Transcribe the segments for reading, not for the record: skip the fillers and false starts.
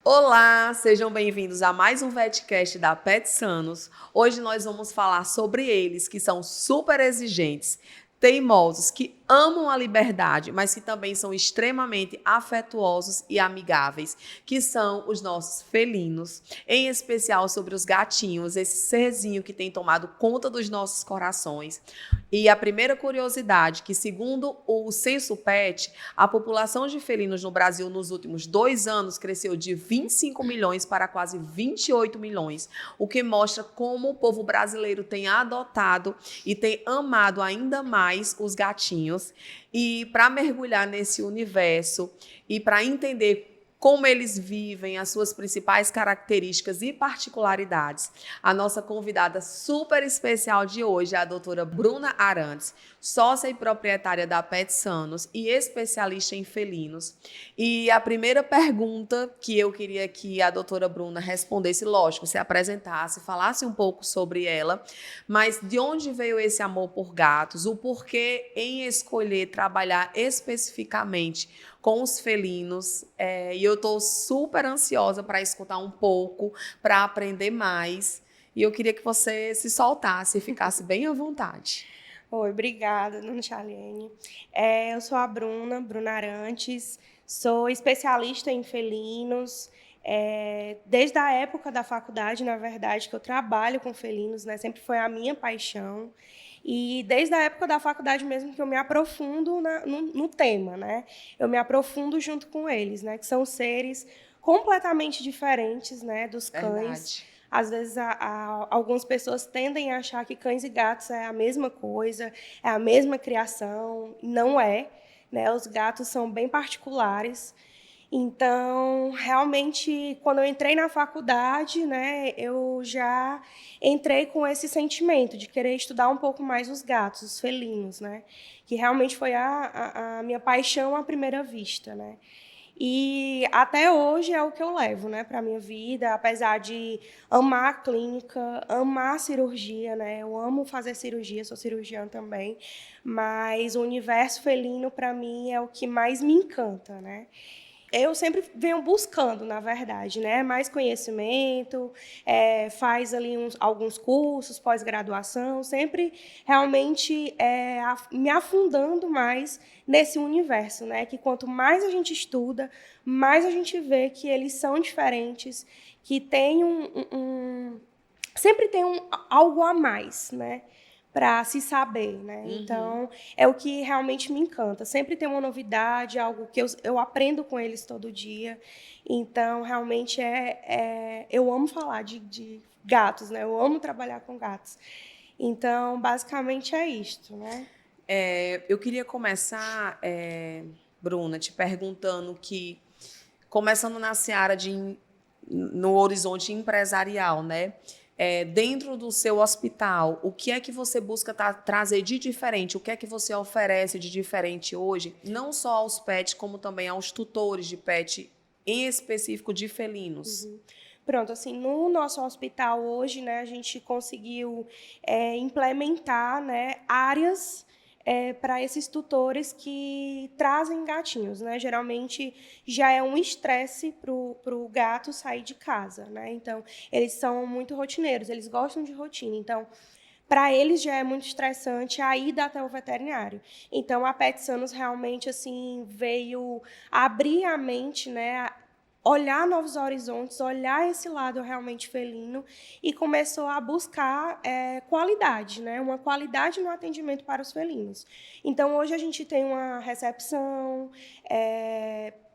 Olá, sejam bem-vindos a mais um VetCast da Pet Sanos. Hoje nós vamos falar sobre eles, que são super exigentes, teimosos, que amam a liberdade, mas que também são extremamente afetuosos e amigáveis, que são os nossos felinos, em especial sobre os gatinhos, esse serzinho que tem tomado conta dos nossos corações. E a primeira curiosidade, que segundo o Censo Pet, a população de felinos no Brasil nos últimos 2 anos cresceu de 25 milhões para quase 28 milhões, o que mostra como o povo brasileiro tem adotado e tem amado ainda mais os gatinhos. E para mergulhar nesse universo e para entender como eles vivem, as suas principais características e particularidades. A nossa convidada super especial de hoje é a doutora Bruna Arantes, sócia e proprietária da Pet Sanos e especialista em felinos. E a primeira pergunta que eu queria que a doutora Bruna respondesse, lógico, se apresentasse, falasse um pouco sobre ela, mas de onde veio esse amor por gatos, o porquê em escolher trabalhar especificamente com os felinos, e eu estou super ansiosa para escutar um pouco, para aprender mais, e eu queria que você se soltasse e ficasse bem à vontade. Oi, obrigada, dona Charlene. Eu sou a Bruna Arantes, sou especialista em felinos. Desde a época da faculdade, na verdade, que eu trabalho com felinos, né? Sempre foi a minha paixão. E desde a época da faculdade mesmo que eu me aprofundo no tema, né? Eu me aprofundo junto com eles, né? Que são seres completamente diferentes, né? Dos cães. Verdade. Às vezes, algumas pessoas tendem a achar que cães e gatos é a mesma coisa, é a mesma criação. Não é, né? Os gatos são bem particulares. Então, realmente, quando eu entrei na faculdade, né, eu já entrei com esse sentimento de querer estudar um pouco mais os gatos, os felinos, né? Que realmente foi a minha paixão à primeira vista, né? E até hoje é o que eu levo, né, para a minha vida, apesar de amar a clínica, amar a cirurgia, né? Eu amo fazer cirurgia, sou cirurgiã também, mas o universo felino, para mim, é o que mais me encanta, né? Eu sempre venho buscando, na verdade, né, mais conhecimento, faz ali alguns cursos, pós-graduação, sempre realmente me afundando mais nesse universo, né, que quanto mais a gente estuda, mais a gente vê que eles são diferentes, que tem sempre tem algo a mais, né? Para se saber, né? Uhum. Então, é o que realmente me encanta. Sempre tem uma novidade, algo que eu aprendo com eles todo dia. Então, realmente, eu amo falar de gatos, né? Eu amo trabalhar com gatos. Então, basicamente é isto, né? Eu queria começar, Bruna, te perguntando que, começando na seara no horizonte empresarial, né? Dentro do seu hospital, o que é que você busca trazer de diferente? O que é que você oferece de diferente hoje, não só aos pets, como também aos tutores de pet, em específico de felinos? Pronto, assim, no nosso hospital hoje, né, a gente conseguiu implementar, né, áreas para esses tutores que trazem gatinhos, né? Geralmente já é um estresse para o gato sair de casa, né? Então, eles são muito rotineiros, eles gostam de rotina. Então, para eles já é muito estressante a ida até o veterinário. Então, a Pet Sanos realmente assim veio abrir a mente, né? Olhar novos horizontes, olhar esse lado realmente felino e começou a buscar qualidade, né? Uma qualidade no atendimento para os felinos. Então, hoje a gente tem uma recepção,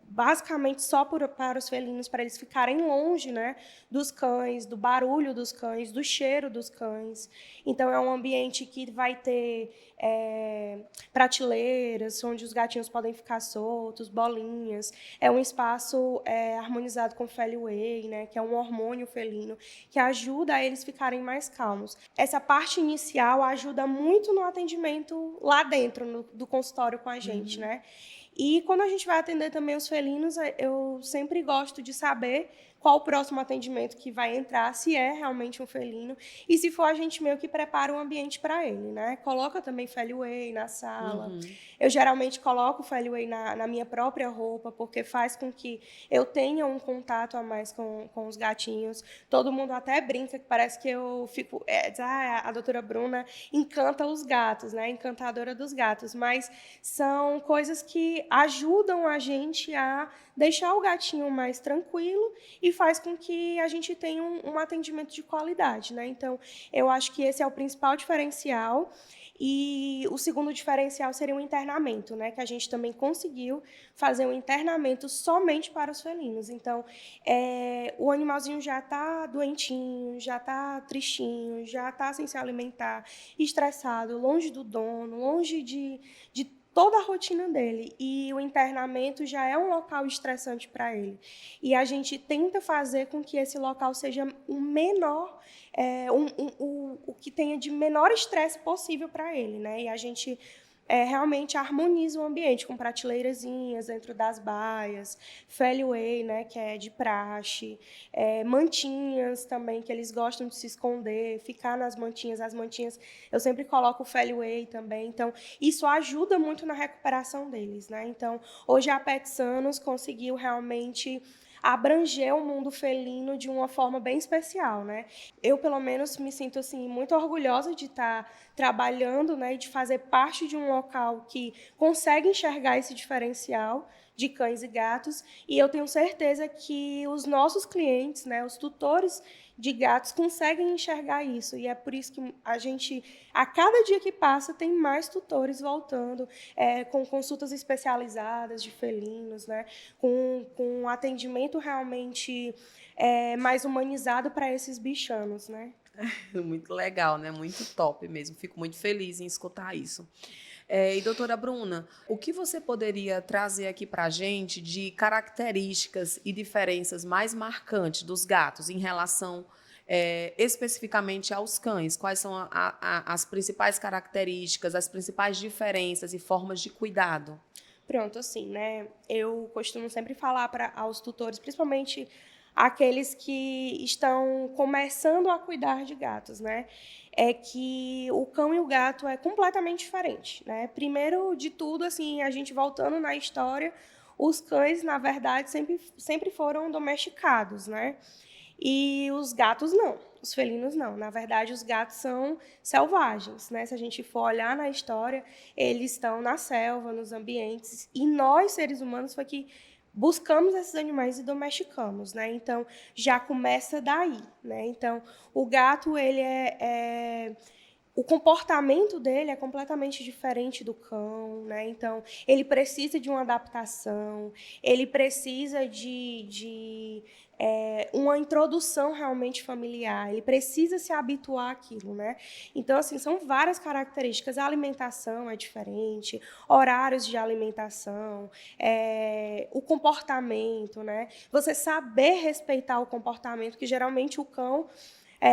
basicamente só para os felinos, para eles ficarem longe, né, dos cães, do barulho dos cães, do cheiro dos cães. Então, é um ambiente que vai ter prateleiras, onde os gatinhos podem ficar soltos, bolinhas. É um espaço harmonizado com Feliway, né, que é um hormônio felino, que ajuda a eles ficarem mais calmos. Essa parte inicial ajuda muito no atendimento lá dentro, do consultório com a gente, né? E quando a gente vai atender também os felinos, eu sempre gosto de saber qual o próximo atendimento que vai entrar, se é realmente um felino, e se for, a gente meio que prepara o ambiente para ele, né? Coloca também Feliway na sala. Eu geralmente coloco o Feliway na minha própria roupa, porque faz com que eu tenha um contato a mais com os gatinhos. Todo mundo até brinca que parece que eu fico... a doutora Bruna encanta os gatos, né? Encantadora dos gatos. Mas são coisas que ajudam a gente a deixar o gatinho mais tranquilo e faz com que a gente tenha um atendimento de qualidade, né? Então, eu acho que esse é o principal diferencial. E o segundo diferencial seria o internamento, né? Que a gente também conseguiu fazer um internamento somente para os felinos. Então, o animalzinho já está doentinho, já está tristinho, já está sem se alimentar, estressado, longe do dono, longe de toda a rotina dele. E o internamento já é um local estressante para ele. E a gente tenta fazer com que esse local seja o menor, o que tenha de menor estresse possível para ele, né? E a gente realmente harmoniza o ambiente com prateleirazinhas dentro das baias, Feliway, né, que é de praxe, mantinhas também, que eles gostam de se esconder, ficar nas mantinhas. As mantinhas, eu sempre coloco o Feliway também. Então, isso ajuda muito na recuperação deles, né? Então, hoje a Pet Sanos conseguiu realmente abranger o mundo felino de uma forma bem especial, né? Eu, pelo menos, me sinto assim muito orgulhosa de estar trabalhando, né, e de fazer parte de um local que consegue enxergar esse diferencial de cães e gatos, e eu tenho certeza que os nossos clientes, né, os tutores de gatos conseguem enxergar isso, e é por isso que a gente, a cada dia que passa, tem mais tutores voltando, com consultas especializadas de felinos, né, com um atendimento realmente mais humanizado para esses bichanos, né? Muito legal, né? Muito top mesmo. Fico muito feliz em escutar isso. E doutora Bruna, o que você poderia trazer aqui para a gente de características e diferenças mais marcantes dos gatos em relação especificamente aos cães? Quais são as principais características, as principais diferenças e formas de cuidado? Pronto, assim, né? Eu costumo sempre falar aos tutores, principalmente aqueles que estão começando a cuidar de gatos, né? É que o cão e o gato é completamente diferente, né? Primeiro de tudo, assim, a gente voltando na história, os cães, na verdade, sempre foram domesticados, né? E os gatos não, os felinos não. Na verdade, os gatos são selvagens, né? Se a gente for olhar na história, eles estão na selva, nos ambientes, e nós, seres humanos, foi que buscamos esses animais e domesticamos, né? Então, já começa daí, né? Então, o gato, ele o comportamento dele é completamente diferente do cão, né? Então, ele precisa de uma adaptação, ele precisa de uma introdução realmente familiar, ele precisa se habituar àquilo, né? Então, assim, são várias características. A alimentação é diferente, horários de alimentação, o comportamento, né? Você saber respeitar o comportamento, que geralmente o cão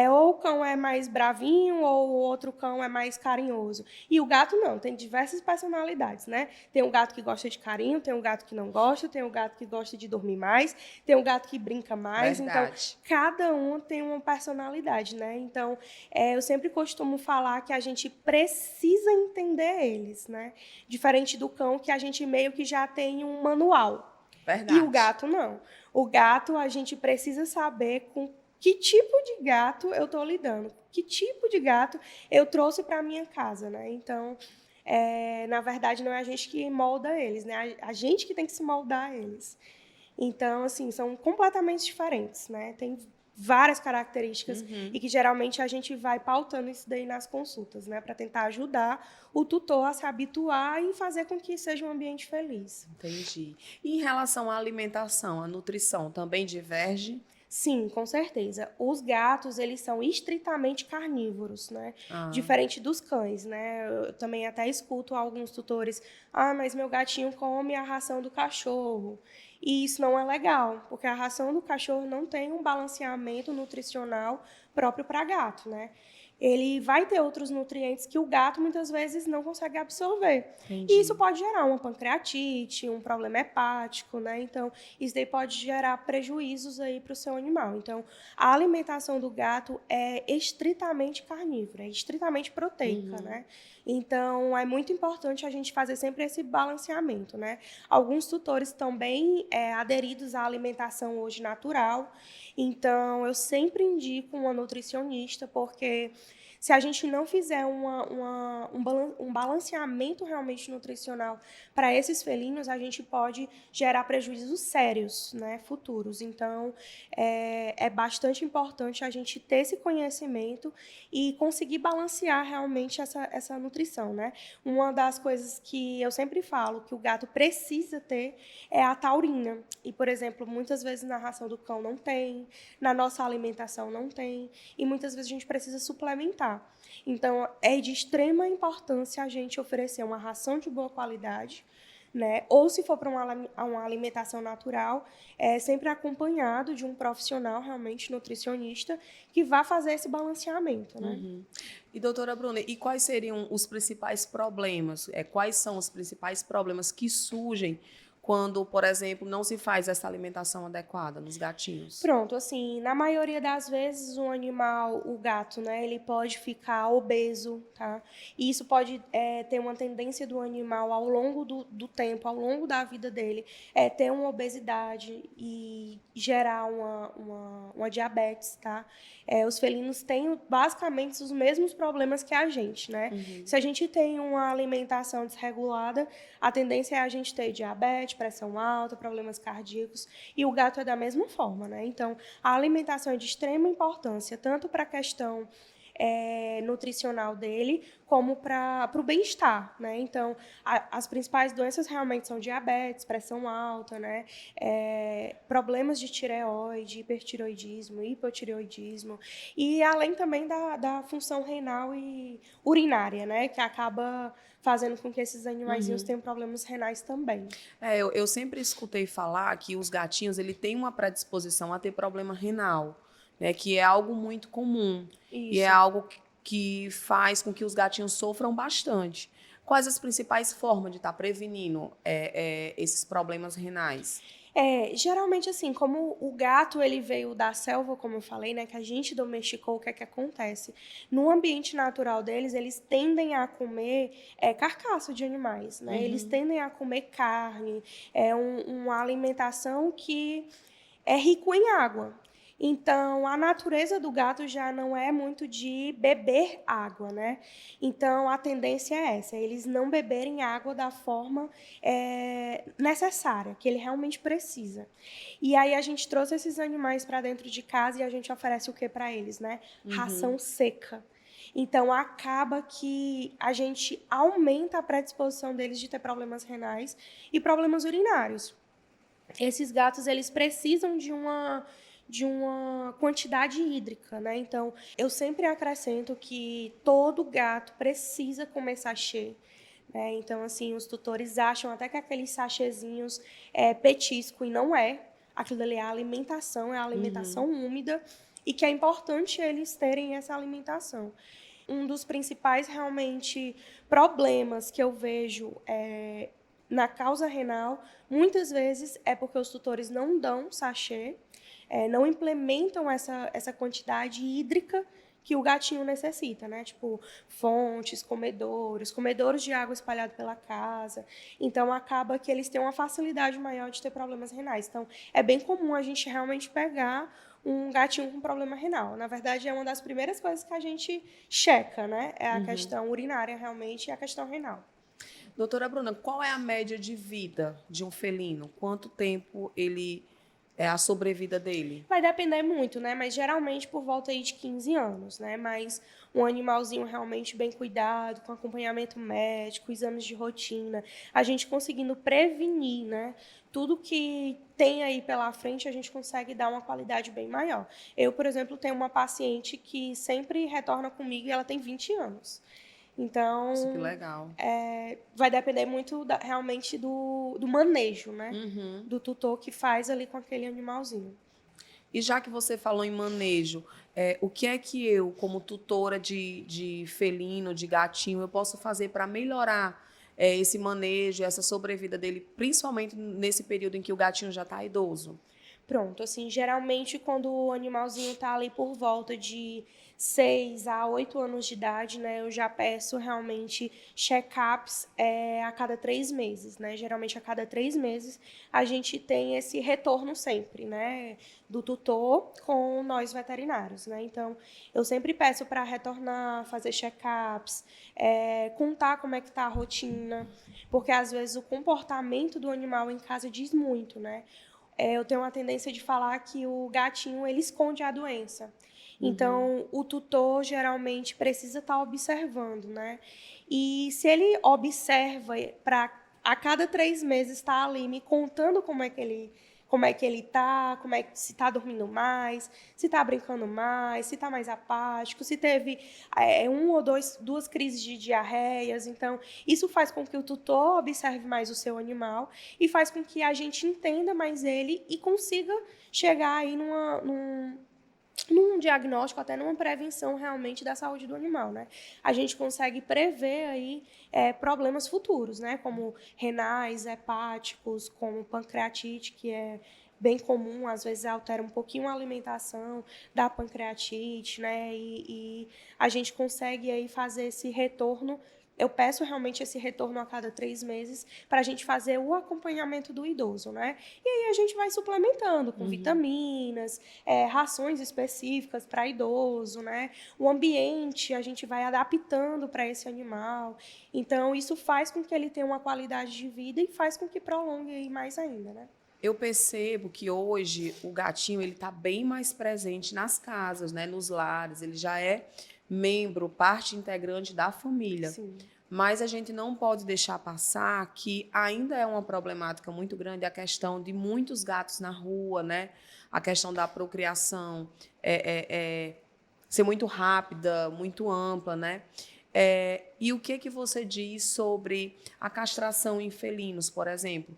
ou o cão é mais bravinho, ou o outro cão é mais carinhoso. E o gato não, tem diversas personalidades, né? Tem um gato que gosta de carinho, tem um gato que não gosta, tem um gato que gosta de dormir mais, tem um gato que brinca mais. Verdade. Então, cada um tem uma personalidade, né? Então, eu sempre costumo falar que a gente precisa entender eles, né? Diferente do cão, que a gente meio que já tem um manual. Verdade. E o gato não. O gato, a gente precisa saber com que tipo de gato eu estou lidando, que tipo de gato eu trouxe para a minha casa, né? Então, na verdade, não é a gente que molda eles, né? A gente que tem que se moldar a eles. Então, assim, são completamente diferentes, né? Tem várias características e que geralmente a gente vai pautando isso daí nas consultas, né? Para tentar ajudar o tutor a se habituar e fazer com que seja um ambiente feliz. Entendi. E em relação à alimentação, à nutrição, também diverge? Sim, com certeza. Os gatos, eles são estritamente carnívoros, né? Diferente dos cães, né? Eu também até escuto alguns tutores, mas meu gatinho come a ração do cachorro. E isso não é legal, porque a ração do cachorro não tem um balanceamento nutricional próprio para gato, né? ele vai ter outros nutrientes que o gato muitas vezes não consegue absorver. Entendi. E isso pode gerar uma pancreatite, um problema hepático, né? Então, isso daí pode gerar prejuízos aí para o seu animal. Então, a alimentação do gato é estritamente carnívora, é estritamente proteica, né? Então, é muito importante a gente fazer sempre esse balanceamento, né? Alguns tutores estão bem aderidos à alimentação hoje natural. Então, eu sempre indico uma nutricionista, porque se a gente não fizer um balanceamento realmente nutricional para esses felinos, a gente pode gerar prejuízos sérios, né, futuros. Então, é bastante importante a gente ter esse conhecimento e conseguir balancear realmente essa nutrição, né? Uma das coisas que eu sempre falo que o gato precisa ter é a taurina. E, por exemplo, muitas vezes na ração do cão não tem, na nossa alimentação não tem, e muitas vezes a gente precisa suplementar. Então, é de extrema importância a gente oferecer uma ração de boa qualidade, né? Ou se for para uma alimentação natural, sempre acompanhado de um profissional realmente nutricionista que vá fazer esse balanceamento, né? E, doutora Bruna, e quais seriam os principais problemas? Quais são os principais problemas que surgem quando, por exemplo, não se faz essa alimentação adequada nos gatinhos? Pronto, assim, na maioria das vezes o animal, o gato, né, ele pode ficar obeso, tá? E isso pode ter uma tendência do animal ao longo do tempo, ao longo da vida dele, ter uma obesidade e gerar uma diabetes, tá? Os felinos têm basicamente os mesmos problemas que a gente, né? Se a gente tem uma alimentação desregulada, a tendência é a gente ter diabetes, pressão alta, problemas cardíacos, e o gato é da mesma forma, né? Então, a alimentação é de extrema importância, tanto para a questão nutricional dele, como para o bem-estar, né? Então, as principais doenças realmente são diabetes, pressão alta, né? Problemas de tireoide, hipertireoidismo, hipotireoidismo, e além também da função renal e urinária, né? Que acaba fazendo com que esses animaizinhos tenham problemas renais também. Eu sempre escutei falar que os gatinhos ele têm uma predisposição a ter problema renal, né? Que é algo muito comum. E é Isso. algo que faz com que os gatinhos sofram bastante. Quais as principais formas de estar prevenindo esses problemas renais? Geralmente, assim, como o gato ele veio da selva, como eu falei, né, que a gente domesticou, o que é que acontece? No ambiente natural deles, eles tendem a comer carcaça de animais, né? Eles tendem a comer carne, uma alimentação que é rico em água. Então, a natureza do gato já não é muito de beber água, né? Então, a tendência é essa, eles não beberem água da forma necessária, que ele realmente precisa. E aí, a gente trouxe esses animais para dentro de casa e a gente oferece o que para eles, né? Ração seca. Então, acaba que a gente aumenta a predisposição deles de ter problemas renais e problemas urinários. Esses gatos, eles precisam de uma quantidade hídrica, né? Então, eu sempre acrescento que todo gato precisa comer sachê, né? Então, assim, os tutores acham até que aqueles sachêzinhos é petisco, e não é. Aquilo ali é a alimentação úmida, e que é importante eles terem essa alimentação. Um dos principais, realmente, problemas que eu vejo na causa renal, muitas vezes é porque os tutores não dão sachê, não implementam essa quantidade hídrica que o gatinho necessita, né? Tipo, fontes, comedouros de água espalhado pela casa. Então, acaba que eles têm uma facilidade maior de ter problemas renais. Então, é bem comum a gente realmente pegar um gatinho com problema renal. Na verdade, é uma das primeiras coisas que a gente checa, né? É a questão urinária, realmente, e a questão renal. Doutora Bruna, qual é a média de vida de um felino? Quanto tempo ele é a sobrevida dele? Vai depender muito, né? Mas geralmente por volta aí de 15 anos, né? Mas um animalzinho realmente bem cuidado, com acompanhamento médico, exames de rotina, a gente conseguindo prevenir, né? Tudo que tem aí pela frente, a gente consegue dar uma qualidade bem maior. Eu, por exemplo, tenho uma paciente que sempre retorna comigo e ela tem 20 anos. Então, Isso que legal. vai depender muito realmente do manejo, né? Do tutor que faz ali com aquele animalzinho. E já que você falou em manejo, o que é que eu, como tutora de felino, de gatinho, eu posso fazer para melhorar esse manejo, essa sobrevida dele, principalmente nesse período em que o gatinho já está idoso? Pronto, assim, geralmente quando o animalzinho tá ali por volta de 6 a 8 anos de idade, né, eu já peço realmente check-ups a cada 3 meses, né? Geralmente a cada 3 meses a gente tem esse retorno sempre, né, do tutor com nós veterinários, né? Então, eu sempre peço para retornar, fazer check-ups, contar como é que tá a rotina, porque às vezes o comportamento do animal em casa diz muito, né? Eu tenho uma tendência de falar que o gatinho ele esconde a doença. Uhum. Então, o tutor geralmente precisa estar observando, né? E se ele observa para a cada 3 meses estar ali me contando como é que ele tá, como é que se está dormindo mais, se está brincando mais, se está mais apático, se teve duas crises de diarreias. Então, isso faz com que o tutor observe mais o seu animal e faz com que a gente entenda mais ele e consiga chegar aí num diagnóstico, até numa prevenção realmente da saúde do animal, né? A gente consegue prever aí problemas futuros, né? Como renais, hepáticos, como pancreatite, que é bem comum, às vezes altera um pouquinho a alimentação da pancreatite, né? E a gente consegue aí fazer esse retorno. Eu peço realmente esse retorno a cada 3 meses para a gente fazer o acompanhamento do idoso, né? E aí a gente vai suplementando com Uhum. vitaminas, rações específicas para idoso, né? O ambiente a gente vai adaptando para esse animal. Então, isso faz com que ele tenha uma qualidade de vida e faz com que prolongue aí mais ainda, né? Eu percebo que hoje o gatinho ele está bem mais presente nas casas, né, nos lares. Ele já é membro, parte integrante da família. Sim. Mas a gente não pode deixar passar que ainda é uma problemática muito grande a questão de muitos gatos na rua, né? A questão da procriação ser muito rápida, muito ampla, né? E o que você diz sobre a castração em felinos, por exemplo?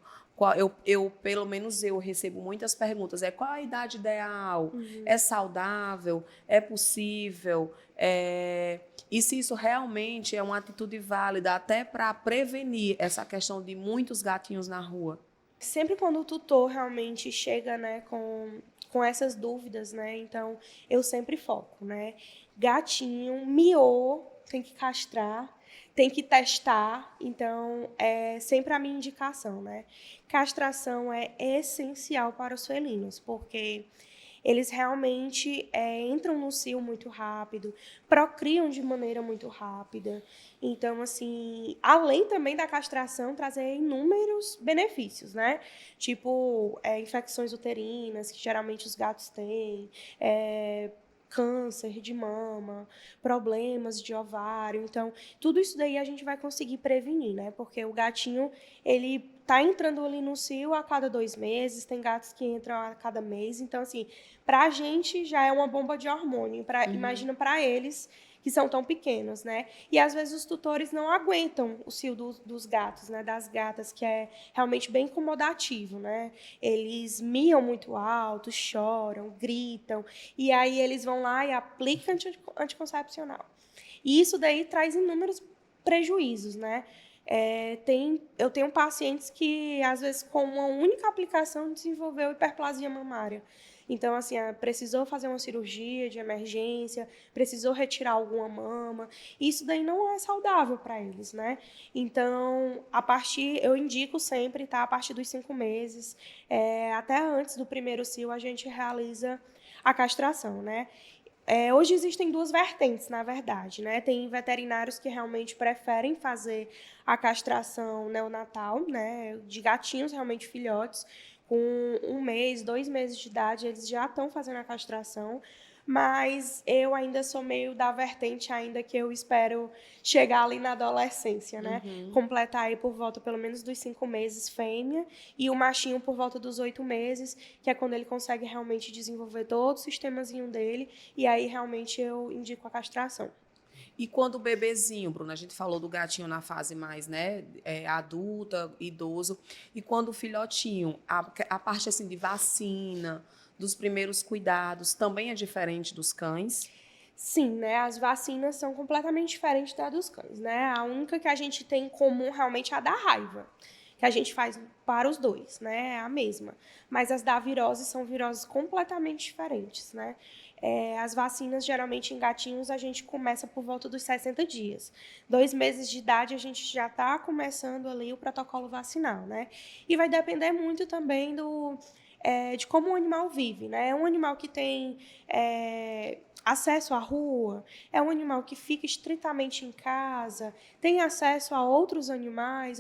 Pelo menos eu recebo muitas perguntas. Qual a idade ideal? É Uhum. saudável? É possível? E se isso realmente é uma atitude válida até para prevenir essa questão de muitos gatinhos na rua? Sempre quando o tutor realmente chega, né, com essas dúvidas, né, então eu sempre foco, né, gatinho, miou, tem que castrar, tem que testar, então é sempre a minha indicação, né. Castração é essencial para os felinos, porque eles realmente entram no cio muito rápido, procriam de maneira muito rápida. Então, assim, além também da castração trazer inúmeros benefícios, né? Tipo, infecções uterinas, que geralmente os gatos têm, câncer de mama, problemas de ovário. Então, tudo isso daí a gente vai conseguir prevenir, né? Porque o gatinho, ele tá entrando ali no cio a cada 2 meses, tem gatos que entram a cada mês. Então, assim, para a gente já é uma bomba de hormônio. Uhum. Imagina para eles que são tão pequenos, né? E às vezes os tutores não aguentam o cio dos gatos, né? Das gatas, que é realmente bem incomodativo, né? Eles miam muito alto, choram, gritam, e aí eles vão lá e aplicam anticoncepcional. E isso daí traz inúmeros prejuízos, né? Eu tenho pacientes que, às vezes, com uma única aplicação, desenvolveu hiperplasia mamária. Então, assim, precisou fazer uma cirurgia de emergência, precisou retirar alguma mama. Isso daí não é saudável para eles, né? Então, eu indico sempre, tá? A partir dos 5 meses, até antes do primeiro cio, a gente realiza a castração, né? Hoje existem duas vertentes, na verdade, né? Tem veterinários que realmente preferem fazer a castração neonatal, né? De gatinhos realmente filhotes, com 1 mês, 2 meses de idade, eles já estão fazendo a castração. Mas eu ainda sou meio da vertente ainda que eu espero chegar ali na adolescência, né? Uhum. Completar aí por volta pelo menos dos 5 meses fêmea e o machinho por volta dos 8 meses, que é quando ele consegue realmente desenvolver todo o sistemazinho dele, e aí realmente eu indico a castração. E quando o bebezinho, Bruna, a gente falou do gatinho na fase mais, né, adulta, idoso, e quando o filhotinho, a parte assim de vacina, dos primeiros cuidados, também é diferente dos cães? Sim, né? As vacinas são completamente diferentes da dos cães, né? A única que a gente tem em comum realmente é a da raiva, que a gente faz para os dois, né? É a mesma. Mas as da virose são viroses completamente diferentes, né? As vacinas, geralmente em gatinhos, a gente começa por volta dos 60 dias. 2 meses de idade, a gente já está começando ali o protocolo vacinal, né? E vai depender muito também de como o animal vive, né? É um animal que tem acesso à rua, é um animal que fica estritamente em casa, tem acesso a outros animais,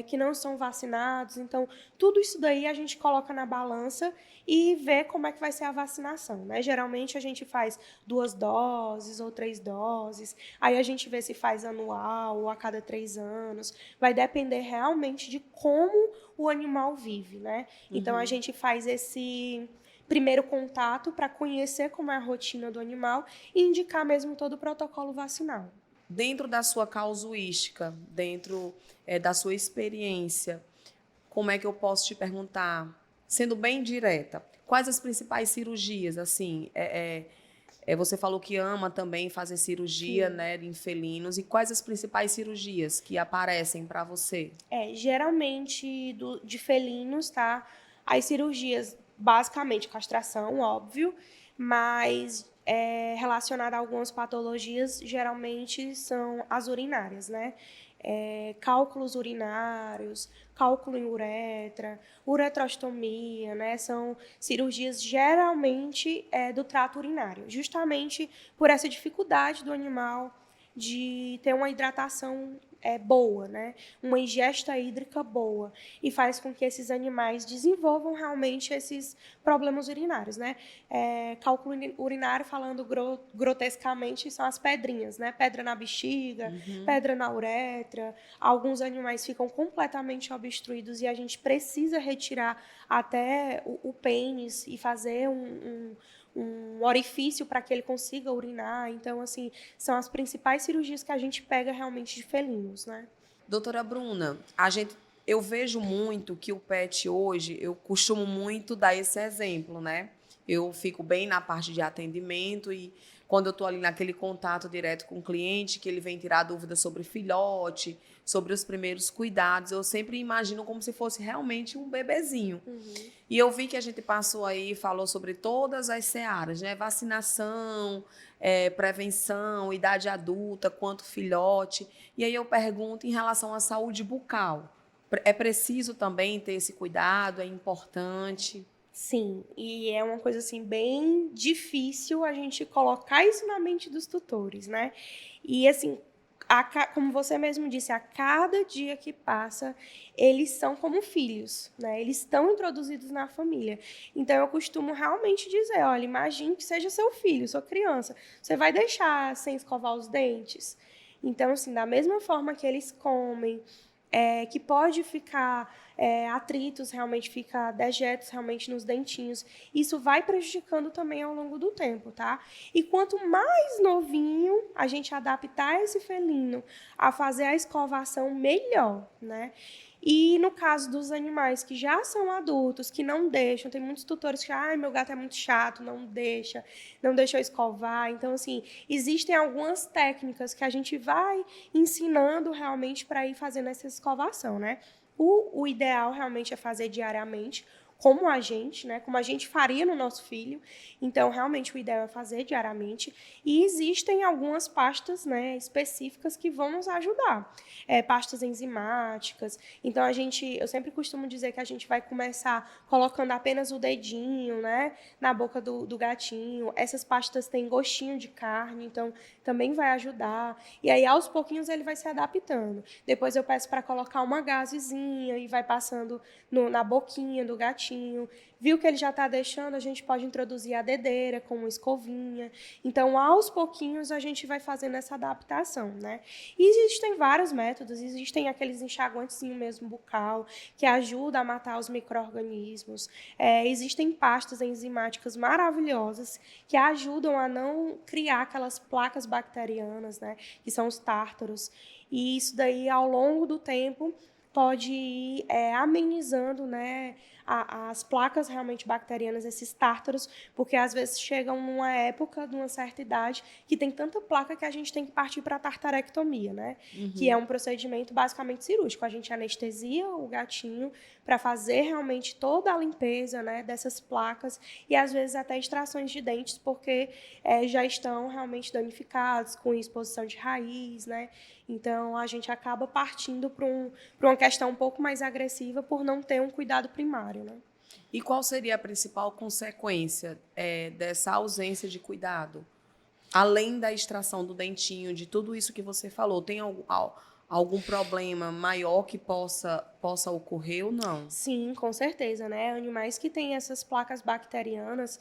que não são vacinados. Então, tudo isso daí a gente coloca na balança e vê como é que vai ser a vacinação, né? Geralmente a gente faz 2 doses ou 3 doses, aí a gente vê se faz anual ou a cada 3 anos. Vai depender realmente de como o animal vive, né? Então, a gente faz esse primeiro contato para conhecer como é a rotina do animal e indicar mesmo todo o protocolo vacinal. Dentro da sua causuística, dentro da sua experiência, como é que eu posso te perguntar, sendo bem direta, quais as principais cirurgias, assim, você falou que ama também fazer cirurgia, Sim. né, em felinos, e quais as principais cirurgias que aparecem para você? Geralmente de felinos, tá? As cirurgias, basicamente castração, óbvio, mas relacionada a algumas patologias, geralmente são as urinárias, né? Cálculos urinários, cálculo em uretra, uretrostomia, né? São cirurgias geralmente do trato urinário, justamente por essa dificuldade do animal de ter uma hidratação boa, né? Uma ingesta hídrica boa, e faz com que esses animais desenvolvam realmente esses problemas urinários, né? Cálculo urinário, falando grotescamente, são as pedrinhas, né? Pedra na bexiga, pedra na uretra. Alguns animais ficam completamente obstruídos e a gente precisa retirar até o pênis e fazer um orifício para que ele consiga urinar. Então, assim, são as principais cirurgias que a gente pega realmente de felinos, né? Doutora Bruna, eu vejo muito que o pet hoje, eu costumo muito dar esse exemplo, né? Eu fico bem na parte de atendimento e quando eu estou ali naquele contato direto com o cliente, que ele vem tirar dúvidas sobre filhote, sobre os primeiros cuidados, eu sempre imagino como se fosse realmente um bebezinho. E eu vi que a gente passou aí, falou sobre todas as searas, né? Vacinação, prevenção, idade adulta, quanto filhote. E aí eu pergunto em relação à saúde bucal. É preciso também ter esse cuidado? É importante? Sim, e é uma coisa assim bem difícil a gente colocar isso na mente dos tutores, né? E assim, como você mesmo disse, a cada dia que passa, eles são como filhos, né? Eles estão introduzidos na família. Então eu costumo realmente dizer, olha, imagine que seja seu filho, sua criança. Você vai deixar sem escovar os dentes? Então, assim, da mesma forma que eles comem, que pode ficar atritos, realmente fica dejetos realmente nos dentinhos. Isso vai prejudicando também ao longo do tempo, tá? E quanto mais novinho a gente adaptar esse felino a fazer a escovação, melhor, né? E no caso dos animais que já são adultos, que não deixam, tem muitos tutores que, meu gato é muito chato, não deixa eu escovar. Então, assim, existem algumas técnicas que a gente vai ensinando realmente para ir fazendo essa escovação, né? O ideal realmente é fazer diariamente, como a gente, né? Como a gente faria no nosso filho. Então, realmente, o ideal é fazer diariamente. E existem algumas pastas, né, específicas que vão nos ajudar. Pastas enzimáticas. Então, eu sempre costumo dizer que a gente vai começar colocando apenas o dedinho, né, na boca do gatinho. Essas pastas têm gostinho de carne, então também vai ajudar. E aí, aos pouquinhos, ele vai se adaptando. Depois eu peço para colocar uma gazezinha e vai passando na boquinha do gatinho. Viu que ele já está deixando, a gente pode introduzir a dedeira com uma escovinha. Então, aos pouquinhos, a gente vai fazendo essa adaptação, né? E existem vários métodos, existem aqueles enxaguantezinhos mesmo bucal, que ajudam a matar os micro-organismos. Existem pastas enzimáticas maravilhosas que ajudam a não criar aquelas placas bacterianas, né? Que são os tártaros. E isso daí, ao longo do tempo, pode ir amenizando, né, as placas realmente bacterianas, esses tártaros, porque às vezes chegam numa época, de uma certa idade, que tem tanta placa que a gente tem que partir para a tartarectomia, né? Que é um procedimento basicamente cirúrgico. A gente anestesia o gatinho para fazer realmente toda a limpeza, né, dessas placas e às vezes até extrações de dentes, porque já estão realmente danificados, com exposição de raiz, né? Então, a gente acaba partindo para uma questão um pouco mais agressiva por não ter um cuidado primário, né? E qual seria a principal consequência dessa ausência de cuidado? Além da extração do dentinho, de tudo isso que você falou, tem algum problema maior que possa ocorrer ou não? Sim, com certeza, né? Animais que têm essas placas bacterianas,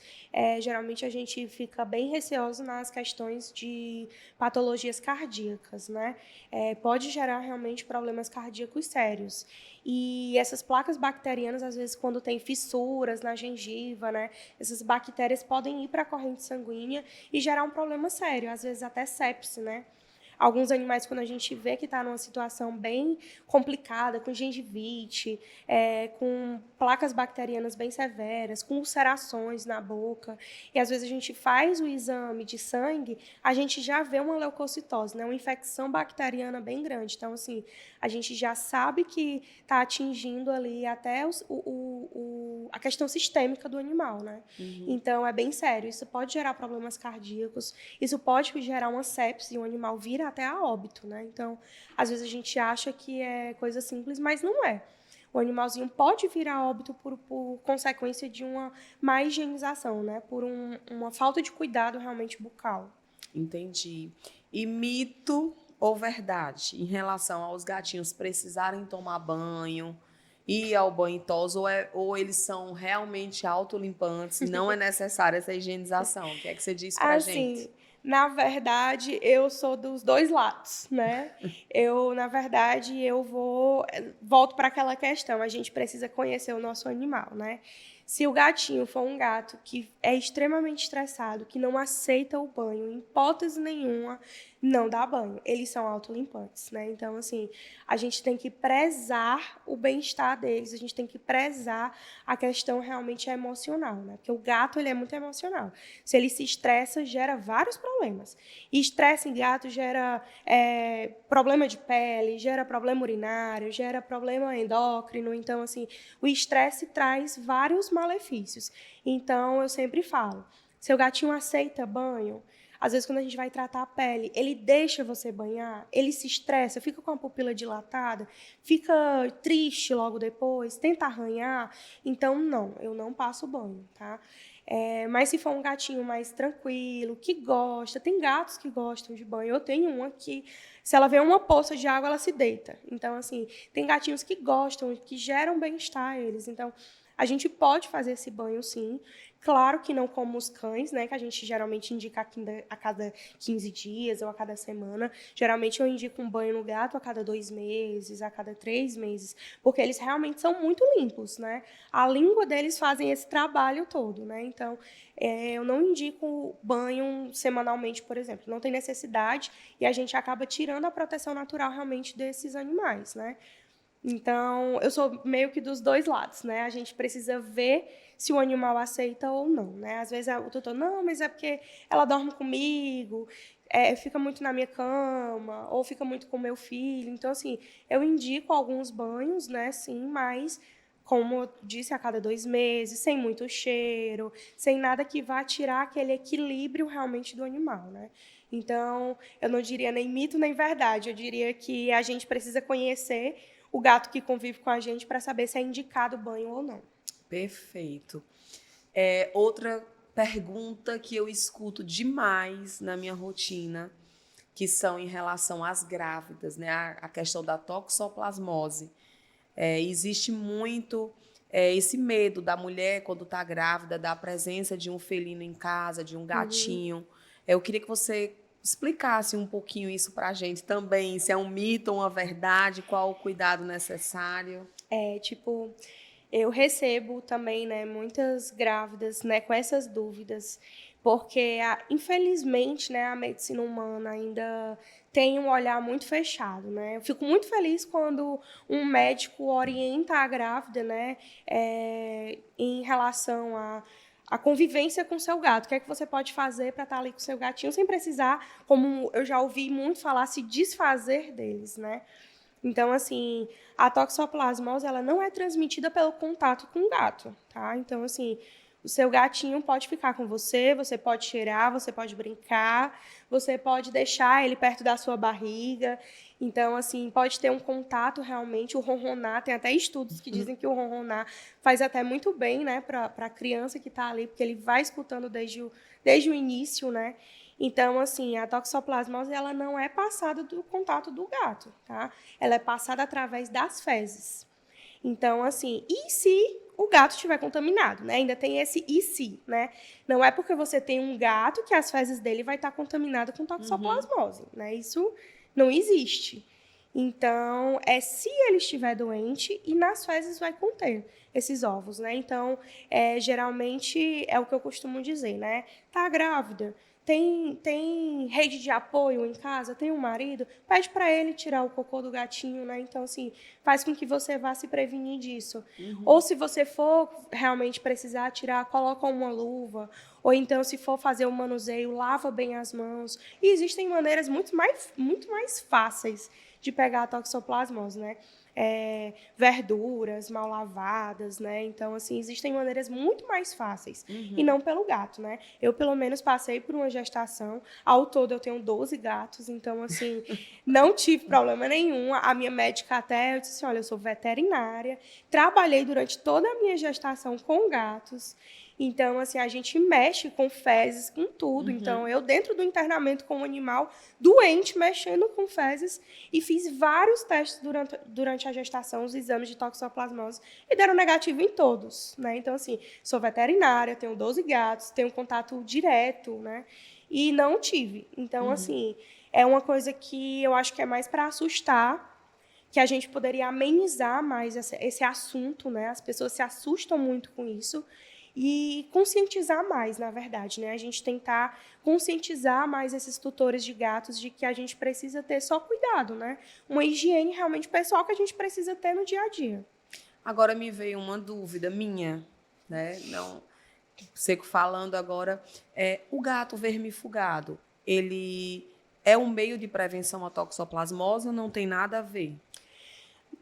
geralmente a gente fica bem receoso nas questões de patologias cardíacas, né? Pode gerar realmente problemas cardíacos sérios. E essas placas bacterianas, às vezes, quando tem fissuras na gengiva, né? Essas bactérias podem ir para a corrente sanguínea e gerar um problema sério, às vezes até sepse, né? Alguns animais, quando a gente vê que está numa situação bem complicada, com gengivite, com placas bacterianas bem severas, com ulcerações na boca, e às vezes a gente faz o exame de sangue, a gente já vê uma leucocitose, né, uma infecção bacteriana bem grande. Então, assim, a gente já sabe que está atingindo ali até a questão sistêmica do animal, né? Então, é bem sério. Isso pode gerar problemas cardíacos, isso pode gerar uma sepse, um animal vira até a óbito, né? Então, às vezes a gente acha que é coisa simples, mas não é. O animalzinho pode vir a óbito por consequência de uma má higienização, né? Por uma falta de cuidado realmente bucal. Entendi. E mito ou verdade em relação aos gatinhos precisarem tomar banho, ir ao banho tosa, ou eles são realmente autolimpantes e não é necessária essa higienização? O que é que você diz pra gente? Assim, na verdade, eu sou dos dois lados, né? Na verdade, volto para aquela questão, a gente precisa conhecer o nosso animal, né? Se o gatinho for um gato que é extremamente estressado, que não aceita o banho, em hipótese nenhuma, não dá banho. Eles são autolimpantes, né? Então, assim, a gente tem que prezar o bem-estar deles, a gente tem que prezar a questão realmente emocional, né? Porque o gato, ele é muito emocional. Se ele se estressa, gera vários problemas. E estresse em gato gera problema de pele, gera problema urinário, gera problema endócrino. Então, assim, o estresse traz vários malefícios. Então, eu sempre falo, seu gatinho aceita banho, às vezes, quando a gente vai tratar a pele, ele deixa você banhar, ele se estressa, fica com a pupila dilatada, fica triste logo depois, tenta arranhar. Então, não, eu não passo banho, tá? Mas se for um gatinho mais tranquilo, que gosta, tem gatos que gostam de banho. Eu tenho uma que, se ela vê uma poça de água, ela se deita. Então, assim, tem gatinhos que gostam, que geram bem-estar a eles. Então, a gente pode fazer esse banho, sim. Claro que não como os cães, né, que a gente geralmente indica a cada 15 dias ou a cada semana. Geralmente eu indico um banho no gato a cada 2 meses, a cada 3 meses, porque eles realmente são muito limpos, né? A língua deles fazem esse trabalho todo, né? Então, eu não indico banho semanalmente, por exemplo. Não tem necessidade e a gente acaba tirando a proteção natural realmente desses animais, né? Então, eu sou meio que dos dois lados, né? A gente precisa ver se o animal aceita ou não, né? Às vezes o tutor, não, mas é porque ela dorme comigo, fica muito na minha cama, ou fica muito com meu filho. Então, assim, eu indico alguns banhos, né? Sim, mas, como eu disse, a cada 2 meses, sem muito cheiro, sem nada que vá tirar aquele equilíbrio realmente do animal, né? Então, eu não diria nem mito nem verdade, eu diria que a gente precisa conhecer o gato que convive com a gente para saber se é indicado banho ou não. Perfeito. Outra pergunta que eu escuto demais na minha rotina, que são em relação às grávidas, né? A questão da toxoplasmose. Existe muito esse medo da mulher, quando está grávida, da presença de um felino em casa, de um gatinho. Eu queria que você explicasse um pouquinho isso para a gente também, se é um mito ou uma verdade, qual o cuidado necessário. Eu recebo também, né, muitas grávidas, né, com essas dúvidas, porque, infelizmente, né, a medicina humana ainda tem um olhar muito fechado, né? Eu fico muito feliz quando um médico orienta a grávida, né, em relação à convivência com o seu gato. O que é que você pode fazer para estar ali com o seu gatinho sem precisar, como eu já ouvi muito falar, se desfazer deles, né? Então, assim, a toxoplasmose, ela não é transmitida pelo contato com o gato, tá? Então, assim, o seu gatinho pode ficar com você, você pode cheirar, você pode brincar, você pode deixar ele perto da sua barriga. Então, assim, pode ter um contato realmente. O ronronar, tem até estudos que dizem que o ronronar faz até muito bem, né, para a criança que está ali, porque ele vai escutando desde o início, né? Então, assim, a toxoplasmose, ela não é passada do contato do gato, tá? Ela é passada através das fezes. Então, assim, e se o gato estiver contaminado, né? Ainda tem esse e se, né? Não é porque você tem um gato que as fezes dele vai estar contaminada com toxoplasmose, né? Isso não existe. Então, é se ele estiver doente e nas fezes vai conter esses ovos, né? Então, geralmente é o que eu costumo dizer, né? Tá grávida, tem rede de apoio em casa, tem um marido, pede para ele tirar o cocô do gatinho, né? Então, assim, faz com que você vá se prevenir disso. Ou se você for realmente precisar tirar, coloca uma luva. Ou então, se for fazer o manuseio, lava bem as mãos. E existem maneiras muito mais fáceis de pegar a toxoplasmose, né? Verduras mal lavadas, né? Então, assim, existem maneiras muito mais fáceis. E não pelo gato, né? Eu, pelo menos, passei por uma gestação. Ao todo, eu tenho 12 gatos. Então, assim, não tive problema nenhum. A minha médica até, eu disse assim, olha, eu sou veterinária. Trabalhei durante toda a minha gestação com gatos. Então, assim, a gente mexe com fezes, com tudo. Então, eu, dentro do internamento com o animal doente, mexendo com fezes, e fiz vários testes durante a gestação, os exames de toxoplasmose, e deram negativo em todos, né? Então, assim, sou veterinária, tenho 12 gatos, tenho contato direto, né? E não tive. Então, assim, é uma coisa que eu acho que é mais para assustar, que a gente poderia amenizar mais esse assunto, né? As pessoas se assustam muito com isso, e conscientizar mais, na verdade, né? A gente tentar conscientizar mais esses tutores de gatos de que a gente precisa ter só cuidado, né? Uma higiene realmente pessoal que a gente precisa ter no dia a dia. Agora me veio uma dúvida minha, né? Não, Seco falando agora, o gato vermifugado, ele é um meio de prevenção à toxoplasmose ou não tem nada a ver?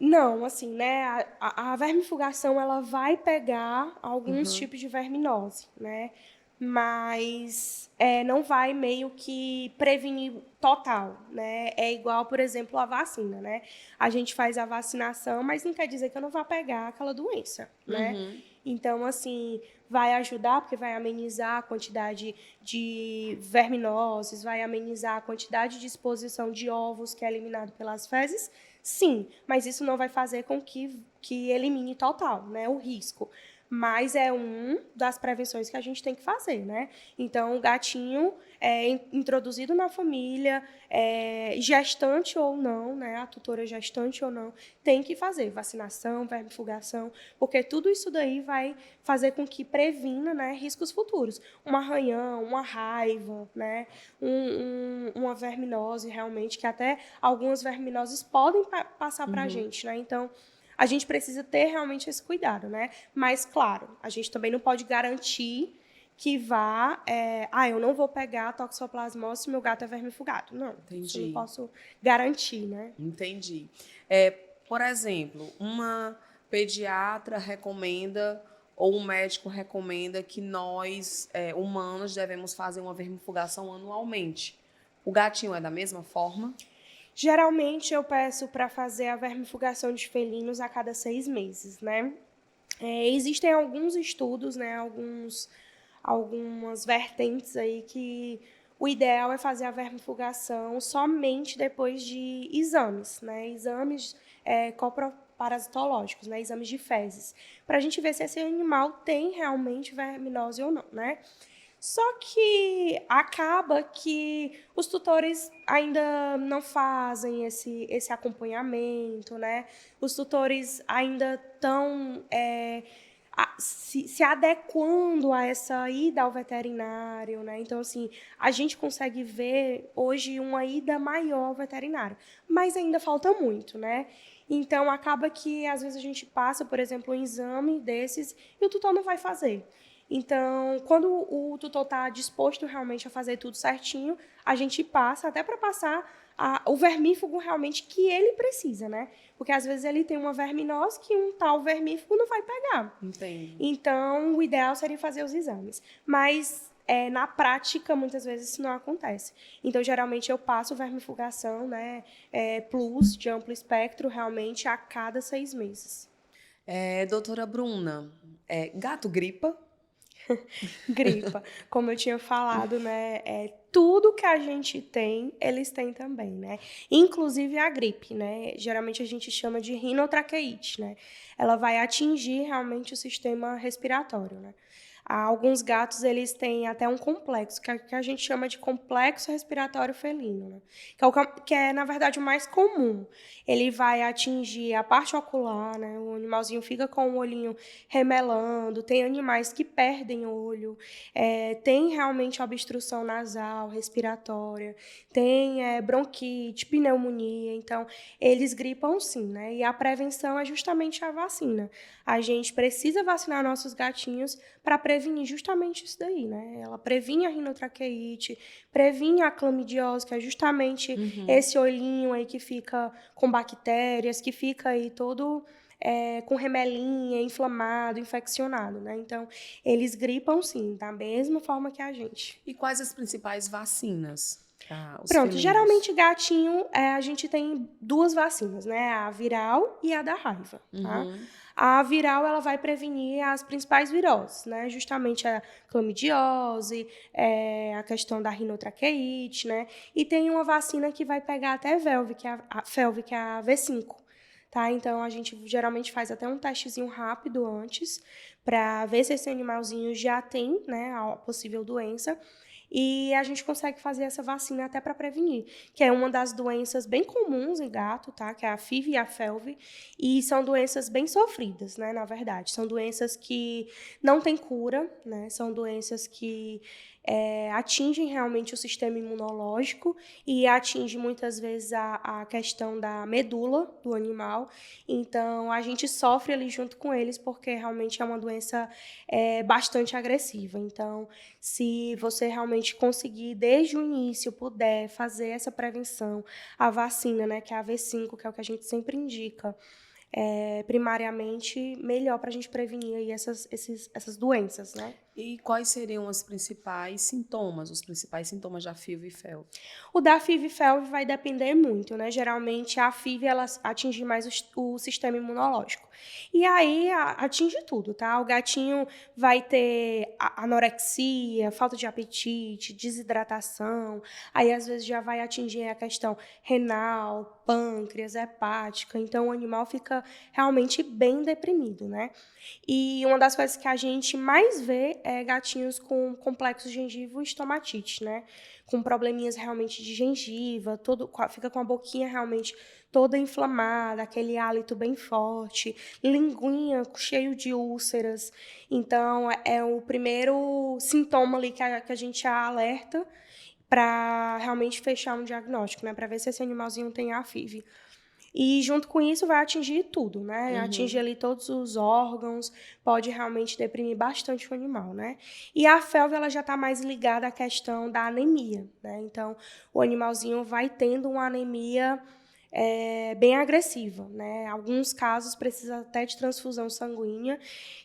Não, assim, né? A vermifugação, ela vai pegar alguns tipos de verminose, né? Mas não vai meio que prevenir total, né? É igual, por exemplo, a vacina, né? A gente faz a vacinação, mas não quer dizer que eu não vá pegar aquela doença, né? Então, assim, vai ajudar, porque vai amenizar a quantidade de verminoses, vai amenizar a quantidade de exposição de ovos que é eliminado pelas fezes. Sim, mas isso não vai fazer com que elimine total, né, o risco. Mas é uma das prevenções que a gente tem que fazer, né? Então, o gatinho introduzido na família, gestante ou não, né? A tutora gestante ou não, tem que fazer vacinação, vermifugação, porque tudo isso daí vai fazer com que previna, né, riscos futuros. Um arranhão, uma raiva, né? Uma verminose, realmente, que até algumas verminoses podem passar para a gente, né? Então, a gente precisa ter realmente esse cuidado, né? Mas, claro, a gente também não pode garantir que vá... eu não vou pegar a toxoplasmose se meu gato é vermifugado. Não, Entendi. isso eu não posso garantir, né? Entendi. Por exemplo, uma pediatra recomenda ou um médico recomenda que nós, humanos, devemos fazer uma vermifugação anualmente. O gatinho é da mesma forma? Geralmente, eu peço para fazer a vermifugação de felinos a cada 6 meses, né? Existem alguns estudos, né? Algumas vertentes aí que o ideal é fazer a vermifugação somente depois de exames, né? Exames coproparasitológicos, né? Exames de fezes, para a gente ver se esse animal tem realmente verminose ou não, né? Só que acaba que os tutores ainda não fazem esse acompanhamento, né? Os tutores ainda estão se adequando a essa ida ao veterinário, né? Então, assim, a gente consegue ver hoje uma ida maior ao veterinário, mas ainda falta muito, né? Então, acaba que, às vezes, a gente passa, por exemplo, um exame desses e o tutor não vai fazer. Então, quando o tutor está disposto realmente a fazer tudo certinho, a gente passa, até para passar o vermífugo realmente que ele precisa, né? Porque às vezes ele tem uma verminose que um tal vermífugo não vai pegar. Entendo. Então, o ideal seria fazer os exames. Mas, na prática, muitas vezes isso não acontece. Então, geralmente, eu passo vermifugação, né, plus, de amplo espectro, realmente, a cada 6 meses. Doutora Bruna, gato gripa? Gripa. Como eu tinha falado, né, tudo que a gente tem, eles têm também, né? Inclusive a gripe, né? Geralmente a gente chama de rinotraqueite, né? Ela vai atingir realmente o sistema respiratório, né? Alguns gatos, eles têm até um complexo, que a gente chama de complexo respiratório felino, né? Que é, na verdade, o mais comum. Ele vai atingir a parte ocular, né? O animalzinho fica com o olhinho remelando, tem animais que perdem olho, tem realmente obstrução nasal, respiratória, tem bronquite, pneumonia, então eles gripam sim, né? E a prevenção é justamente a vacina. A gente precisa vacinar nossos gatinhos para prevenir justamente isso daí, né? Ela previne a rinotraqueite, previne a clamidiose, que é justamente esse olhinho aí que fica com bactérias, que fica aí todo com remelinha, inflamado, infeccionado, né? Então, eles gripam sim, da mesma forma que a gente. E quais as principais vacinas para os Pronto, felinos? geralmente gatinho, a gente tem 2 vacinas, né? A viral e a da raiva, tá? A viral, ela vai prevenir as principais viroses, né? Justamente a clamidiose, a questão da rinotraqueite, né? E tem uma vacina que vai pegar até VELV, que é a FeLV, que é a V5. Tá? Então, a gente geralmente faz até um testezinho rápido antes, para ver se esse animalzinho já tem, né, a possível doença. E a gente consegue fazer essa vacina até para prevenir, que é uma das doenças bem comuns em gato, tá? Que é a FIV e a FeLV, e são doenças bem sofridas, né, na verdade. São doenças que não têm cura, né? São doenças que atingem realmente o sistema imunológico e atingem muitas vezes a questão da medula do animal. Então, a gente sofre ali junto com eles porque realmente é uma doença bastante agressiva. Então, se você realmente conseguir, desde o início, puder fazer essa prevenção, a vacina, né, que é a V5, que é o que a gente sempre indica, primariamente, melhor para a gente prevenir aí essas doenças, né? E quais seriam os principais sintomas da FIV e FeLV? O da FIV e FeLV vai depender muito, né? Geralmente, a FIV, ela atinge mais o sistema imunológico. E aí, atinge tudo, tá? O gatinho vai ter anorexia, falta de apetite, desidratação. Aí, às vezes, já vai atingir a questão renal, pâncreas, hepática. Então, o animal fica realmente bem deprimido, né? E uma das coisas que a gente mais vê é gatinhos com complexo gengivo e estomatite, né? Com probleminhas realmente de gengiva, fica com a boquinha realmente toda inflamada, aquele hálito bem forte, linguinha cheio de úlceras. Então, é o primeiro sintoma ali que a gente alerta para realmente fechar um diagnóstico, né? Para ver se esse animalzinho tem a FIV. E junto com isso vai atingir tudo, né? Atingir ali todos os órgãos, pode realmente deprimir bastante o animal, né? E a FeLV, ela já está mais ligada à questão da anemia, né? Então, o animalzinho vai tendo uma anemia bem agressiva, né? Alguns casos precisa até de transfusão sanguínea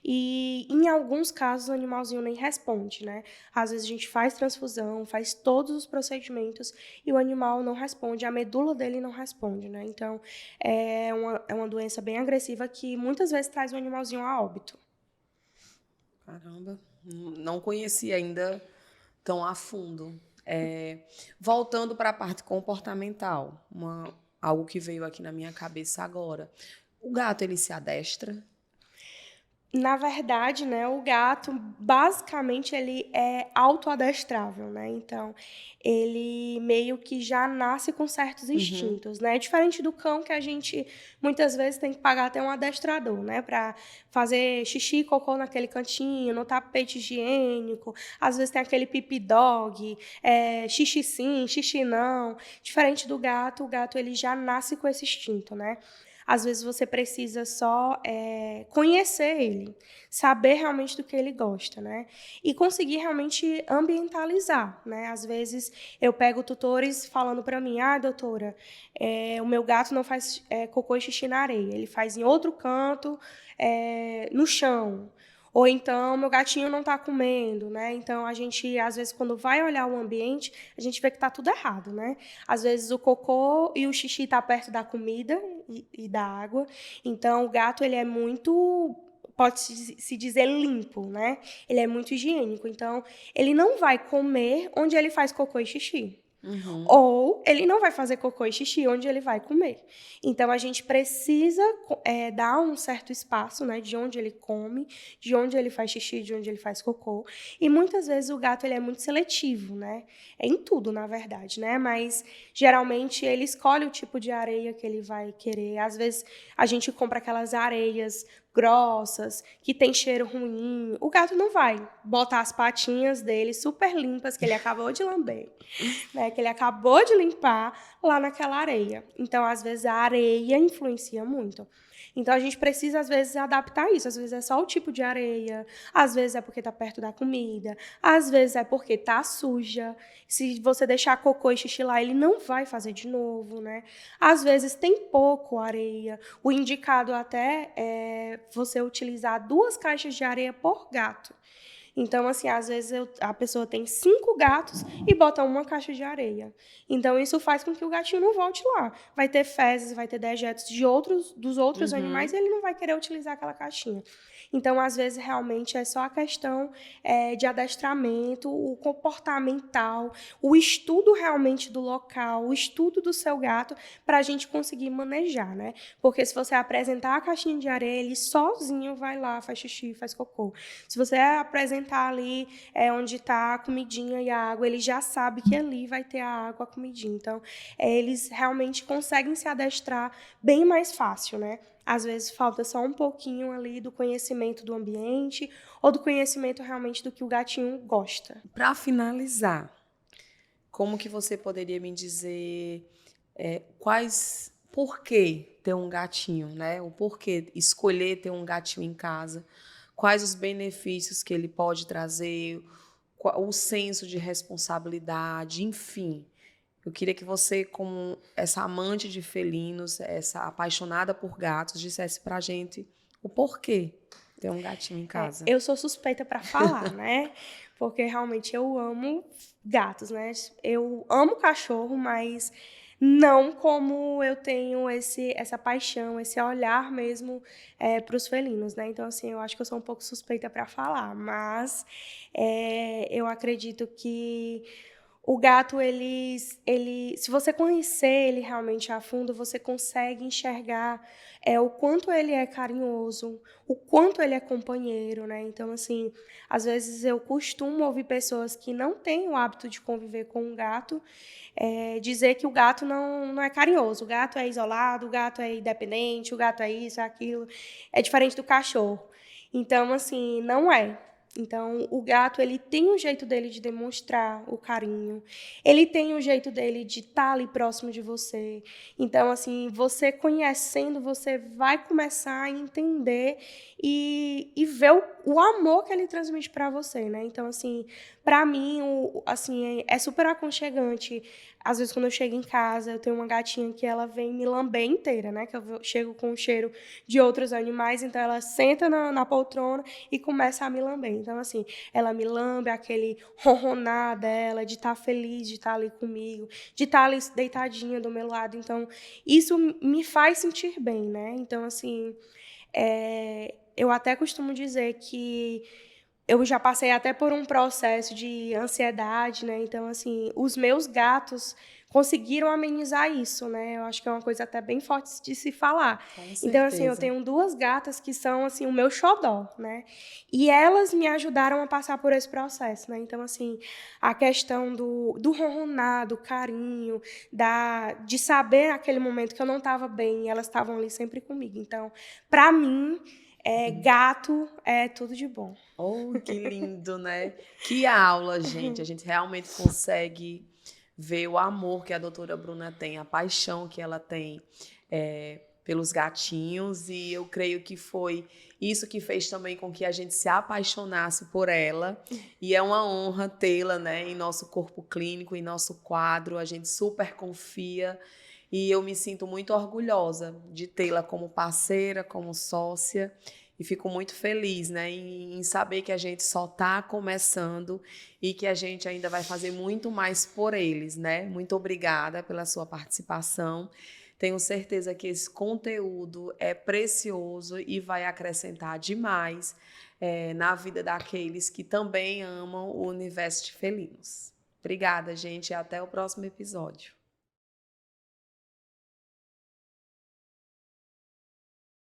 e, em alguns casos, o animalzinho nem responde, né? Às vezes a gente faz transfusão, faz todos os procedimentos e o animal não responde, a medula dele não responde, né? Então, é uma doença bem agressiva que muitas vezes traz o animalzinho a óbito. Caramba, não conhecia ainda tão a fundo. Voltando para a parte comportamental, algo que veio aqui na minha cabeça agora. O gato, ele se adestra? Na verdade, né, o gato, basicamente, ele é autoadestrável, né? Então, ele meio que já nasce com certos Uhum. instintos, né? Diferente do cão, que a gente muitas vezes tem que pagar até um adestrador, né? Para fazer xixi e cocô naquele cantinho, no tapete higiênico. Às vezes tem aquele pipi dog, xixi sim, xixi não. Diferente do gato, o gato ele já nasce com esse instinto, né? Às vezes você precisa só conhecer ele, saber realmente do que ele gosta, né? E conseguir realmente ambientalizar, né? Às vezes eu pego tutores falando para mim, doutora, o meu gato não faz cocô e xixi na areia, ele faz em outro canto, no chão. Ou então, meu gatinho não está comendo, né? Então, a gente, às vezes, quando vai olhar o ambiente, a gente vê que está tudo errado, né? Às vezes, o cocô e o xixi tá perto da comida e da água. Então, o gato, ele é muito, pode-se dizer, limpo, né? Ele é muito higiênico. Então, ele não vai comer onde ele faz cocô e xixi. Uhum. Ou ele não vai fazer cocô e xixi onde ele vai comer. Então, a gente precisa dar um certo espaço, né, de onde ele come, de onde ele faz xixi, de onde ele faz cocô. E muitas vezes o gato ele é muito seletivo, né? É em tudo, na verdade, né? Mas geralmente ele escolhe o tipo de areia que ele vai querer. Às vezes a gente compra aquelas areias grossas, que tem cheiro ruim. O gato não vai botar as patinhas dele super limpas que ele acabou de lamber, né, que ele acabou de limpar lá naquela areia. Então, às vezes, a areia influencia muito. Então, a gente precisa, às vezes, adaptar isso. Às vezes é só o tipo de areia, às vezes é porque está perto da comida, às vezes é porque está suja. Se você deixar cocô e xixi lá, ele não vai fazer de novo, né? Às vezes tem pouco areia. O indicado até é você utilizar 2 caixas de areia por gato. Então, assim, às vezes a pessoa tem 5 gatos e bota uma caixa de areia. Então, isso faz com que o gatinho não volte lá. Vai ter fezes, vai ter dejetos dos outros animais Uhum. e ele não vai querer utilizar aquela caixinha. Então, às vezes, realmente é só a questão de adestramento, o comportamental, o estudo realmente do local, o estudo do seu gato, para a gente conseguir manejar, né? Porque se você apresentar a caixinha de areia, ele sozinho vai lá, faz xixi, faz cocô. Se você apresentar ali onde está a comidinha e a água, ele já sabe que ali vai ter a água, a comidinha. Então, eles realmente conseguem se adestrar bem mais fácil, né? Às vezes falta só um pouquinho ali do conhecimento do ambiente ou do conhecimento realmente do que o gatinho gosta. Para finalizar, como que você poderia me dizer por que ter um gatinho, né? O porquê escolher ter um gatinho em casa? Quais os benefícios que ele pode trazer? O senso de responsabilidade, enfim. Eu queria que você, como essa amante de felinos, essa apaixonada por gatos, dissesse pra gente o porquê ter um gatinho em casa. Eu sou suspeita para falar, né? Porque realmente eu amo gatos, né? Eu amo cachorro, mas não como eu tenho essa paixão, esse olhar mesmo para os felinos, né? Então, assim, eu acho que eu sou um pouco suspeita para falar, mas eu acredito que o gato, se você conhecer ele realmente a fundo, você consegue enxergar o quanto ele é carinhoso, o quanto ele é companheiro, né? Então, assim, às vezes eu costumo ouvir pessoas que não têm o hábito de conviver com um gato dizer que o gato não é carinhoso, o gato é isolado, o gato é independente, o gato é isso, é aquilo. É diferente do cachorro. Então, assim, não é. Então, o gato, ele tem um jeito dele de demonstrar o carinho. Ele tem um jeito dele de estar ali próximo de você. Então, assim, você conhecendo, você vai começar a entender e ver o amor que ele transmite para você, né? Então, assim, para mim, assim, é super aconchegante. Às vezes, quando eu chego em casa, eu tenho uma gatinha que ela vem me lamber inteira, né? Que eu chego com o cheiro de outros animais, então ela senta na poltrona e começa a me lamber. Então, assim, ela me lambe, aquele ronronar dela, de estar feliz de estar ali comigo, de estar ali deitadinha do meu lado. Então, isso me faz sentir bem, né? Então, assim, eu até costumo dizer que eu já passei até por um processo de ansiedade, né? Então, assim, os meus gatos conseguiram amenizar isso, né? Eu acho que é uma coisa até bem forte de se falar. Com Então, assim, eu certeza. tenho 2 gatas que são, assim, o meu xodó, né? E elas me ajudaram a passar por esse processo, né? Então, assim, a questão do ronronar, do carinho, de saber naquele momento que eu não estava bem, e elas estavam ali sempre comigo. Então, para mim, gato é tudo de bom. Oh, que lindo, né? Que aula, gente. A gente realmente consegue ver o amor que a doutora Bruna tem, a paixão que ela tem pelos gatinhos, e eu creio que foi isso que fez também com que a gente se apaixonasse por ela, e é uma honra tê-la, né, em nosso corpo clínico, em nosso quadro, a gente super confia, e eu me sinto muito orgulhosa de tê-la como parceira, como sócia, e fico muito feliz, né, em saber que a gente só está começando e que a gente ainda vai fazer muito mais por eles, né? Muito obrigada pela sua participação. Tenho certeza que esse conteúdo é precioso e vai acrescentar demais na vida daqueles que também amam o universo de felinos. Obrigada, gente, e até o próximo episódio.